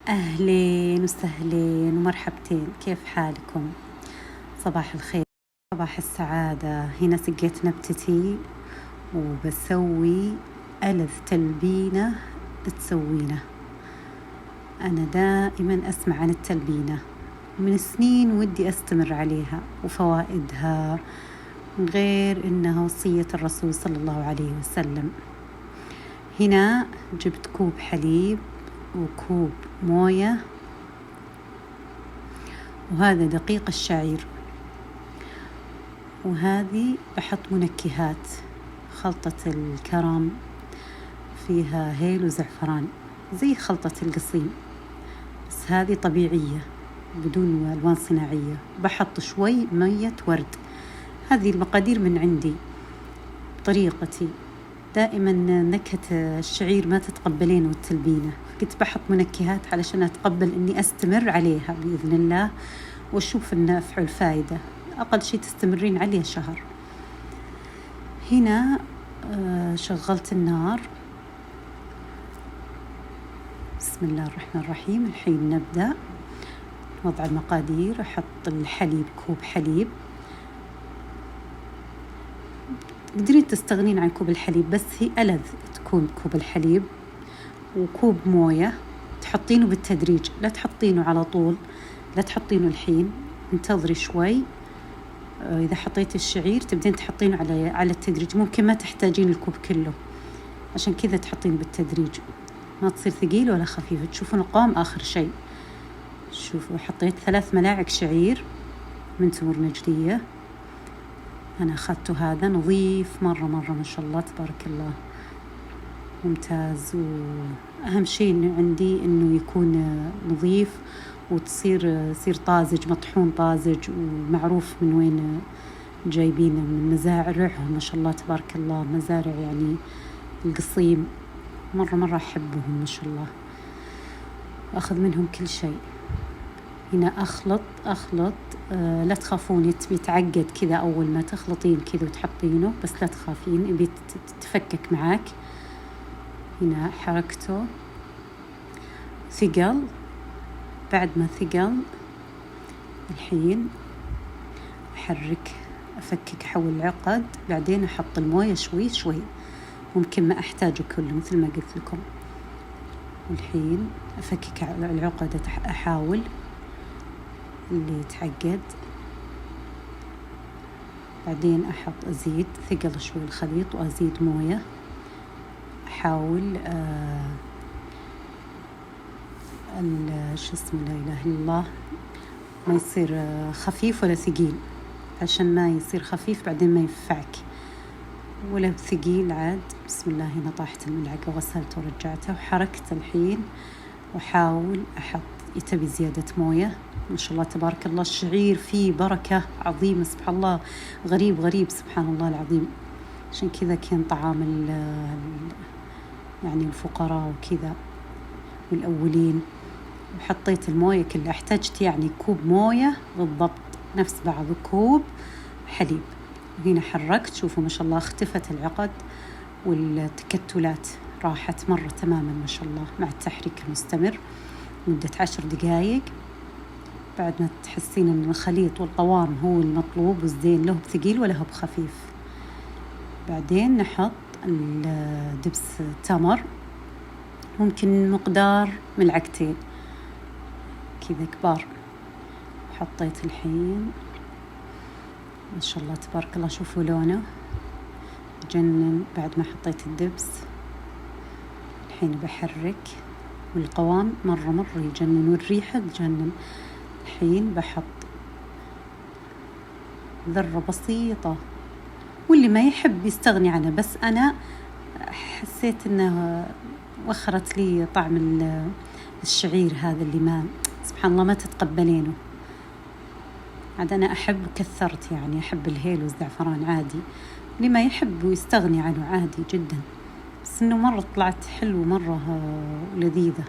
أهلين وسهلين ومرحبتين، كيف حالكم؟ صباح الخير، صباح السعادة. هنا سقيت نبتتي وبسوي ألذ تلبينة تسوينه. أنا دائما أسمع عن التلبينة من سنين ودي أستمر عليها وفوائدها، غير إنها وصية الرسول صلى الله عليه وسلم. هنا جبت كوب حليب وكوب موية، وهذا دقيق الشعير، وهذه بحط منكهات، خلطة الكرم فيها هيل وزعفران زي خلطة القصيم، بس هذه طبيعية بدون ألوان صناعية. بحط شوي مية ورد. هذه المقادير من عندي بطريقتي. دائما نكهة الشعير ما تتقبلين والتلبينة، كنت بحط منكهات علشان أتقبل إني أستمر عليها بإذن الله وأشوف النفع والفائدة. أقل شيء تستمرين عليه شهر. هنا شغلت النار. بسم الله الرحمن الرحيم. الحين نبدأ وضع المقادير. أحط الحليب، كوب حليب. تقدرين تستغنين عن كوب الحليب، بس هي ألذ تكون كوب الحليب. وكوب موية تحطينه بالتدريج، لا تحطينه على طول، لا تحطينه الحين، انتظري شوي. إذا حطيت الشعير تبدين تحطينه على التدريج، ممكن ما تحتاجين الكوب كله، عشان كذا تحطين بالتدريج، ما تصير ثقيل ولا خفيفة. تشوفون القوام آخر شيء. شوفوا حطيت 3 ملاعق شعير من تمر نجدية. أنا أخذته هذا نظيف مرة ما شاء الله تبارك الله، ممتاز. وأهم شيء عندي إنه يكون نظيف وتصير طازج، مطحون طازج، ومعروف من وين جايبينه، من مزارعهم ما شاء الله تبارك الله. مزارع يعني القصيم مرة أحبهم ما شاء الله، أخذ منهم كل شيء. هنا أخلط. لا تخافون يتعقد كذا أول ما تخلطين كذا وتحطينه، بس لا تخافين يبي تفكك معاك. هنا حركته ثقل. بعد ما ثقل الحين أفكك أحول العقد، بعدين أحط الموية شوي، ممكن ما أحتاجه كله مثل ما قلت لكم. والحين أفكك العقدة، أحاول اللي يتعقد، بعدين أزيد ثقل شوي الخليط وأزيد موية. أحاول شو اسمه، لا إله إلا الله، ما يصير خفيف ولا ثقيل، عشان ما يصير خفيف بعدين ما ينفعك، ولا ثقيل عاد. بسم الله. هنا طاحت الملعقة وغسلته ورجعته وحركت الحين، وحاول أحط. يتبي زيادة موية ما شاء الله تبارك الله. الشعير فيه بركة عظيمة سبحان الله، غريب سبحان الله العظيم. عشان كذا كان طعام يعني الفقراء وكذا والأولين. وحطيت الموية كلها، احتجت يعني كوب موية بالضبط، نفس بعض كوب حليب. وهنا حركت، شوفوا ما شاء الله اختفت العقد والتكتلات، راحت مرة تماما ما شاء الله مع التحريك المستمر مدة 10 دقائق. بعد ما تحسين ان الخليط والقوام هو المطلوب والزين، له بثقيل ولا هو بخفيف. بعدين نحط دبس تمر، ممكن مقدار ملعقتين كذا كبار. حطيت الحين ما شاء الله تبارك الله، شوفوا لونه جنن. بعد ما حطيت الدبس الحين بحرك، والقوام مرة يجنن والريحة تجنن. الحين بحط ذرة بسيطة، واللي ما يحب يستغني عنها، بس أنا حسيت أنه وخرت لي طعم الشعير هذا اللي ما سبحان الله ما تتقبلينه. عاد أنا أحب كثرت، يعني أحب الهيل والزعفران عادي، اللي ما يحب ويستغني عنه عادي جدا، بس إنه مرة طلعت حلو مرة لذيذة.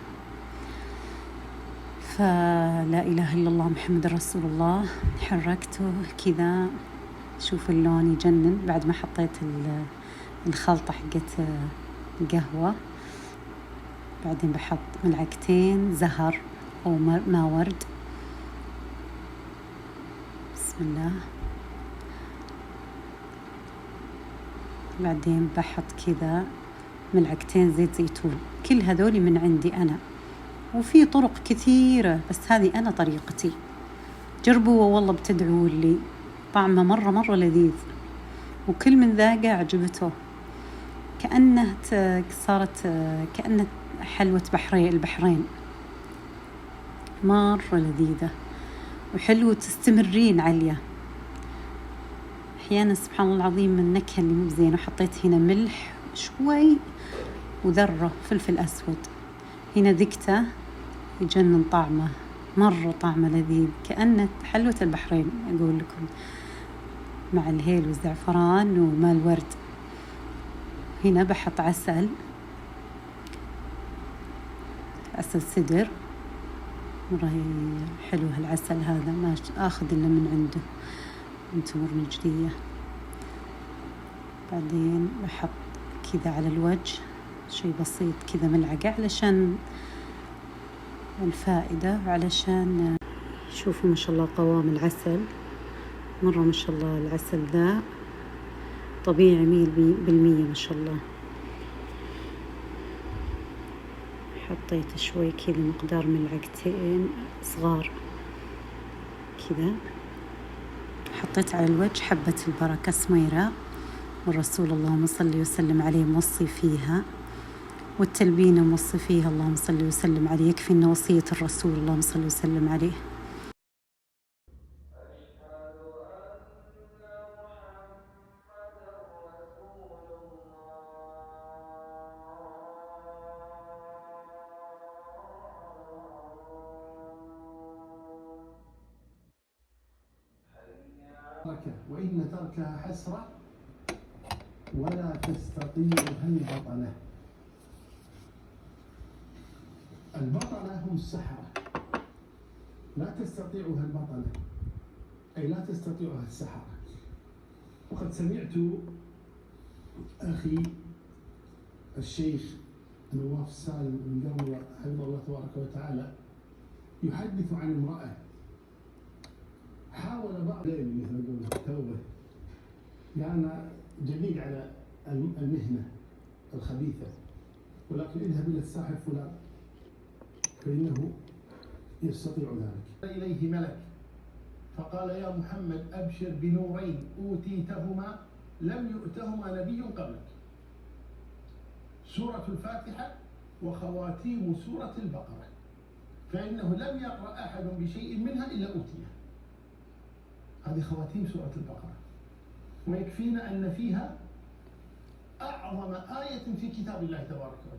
فلا إله إلا الله محمد رسول الله. حركته كذا، شوف اللون يجنن. بعد ما حطيت الخلطة حقت القهوة بعدين بحط ملعقتين زهر أو ماء ورد. بسم الله. بعدين بحط كذا ملعقتين زيت زيتون. كل هذولي من عندي أنا، وفي طرق كثيرة بس هذه أنا طريقتي. جربوا والله بتدعوا لي. طعمه مرة لذيذ، وكل من ذاقه عجبته. كأنه صارت كأنه حلوة البحرين. مرة لذيذة وحلوة، تستمرين عليها. أحيانا سبحان الله العظيم من النكهة اللي مو زين، وحطيت هنا ملح شوي وذرة فلفل أسود. هنا ذقته يجنن طعمه، مرة طعمه لذيذ، كأنه حلوة البحرين أقول لكم، مع الهيل والزعفران وماء الورد. هنا بحط عسل سدر، مرة حلو هالعسل هذا، ما آخذ إلا من عنده من تمر نجدية. بعدين بحط كذا على الوجه شيء بسيط كذا ملعقة علشان الفائدة، وعلشان شوفوا ما شاء الله قوام العسل، مرة ما شاء الله العسل ذا طبيعي 100% ما شاء الله. حطيت شوي كذا مقدار ملعقتين صغار كذا. حطيت على الوجه حبة البركة سميرة، والرسول اللهم صل وسلم عليه موصي فيها، والتلبينة موصي فيها اللهم صل وسلم عليه. يكفي إن وصية الرسول اللهم صل وسلم عليه. وإن تركها حسرة ولا تستطيعها البطلة. البطلة هم السحرة، لا تستطيعها البطلة، أي لا تستطيعها السحرة. وقد سمعت أخي الشيخ نواف سالم من قبل حفظه الله تبارك وتعالى يحدث عن امرأة حاول بعض توبة، كان جديد على المهنة الخبيثة، ولكن اذهب إلى الساحر فلان فإنه يستطيع ذلك. إليه ملك فقال: يا محمد أبشر بنورين أوتيتهما لم يؤتهما نبي قبلك، سورة الفاتحة وخواتيم سورة البقرة، فإنه لم يقرأ أحد بشيء منها إلا أوتيه. هذه خواتيم سورة البقرة، ويكفينا أن فيها أعظم آية في كتاب الله تبارك وتعالى.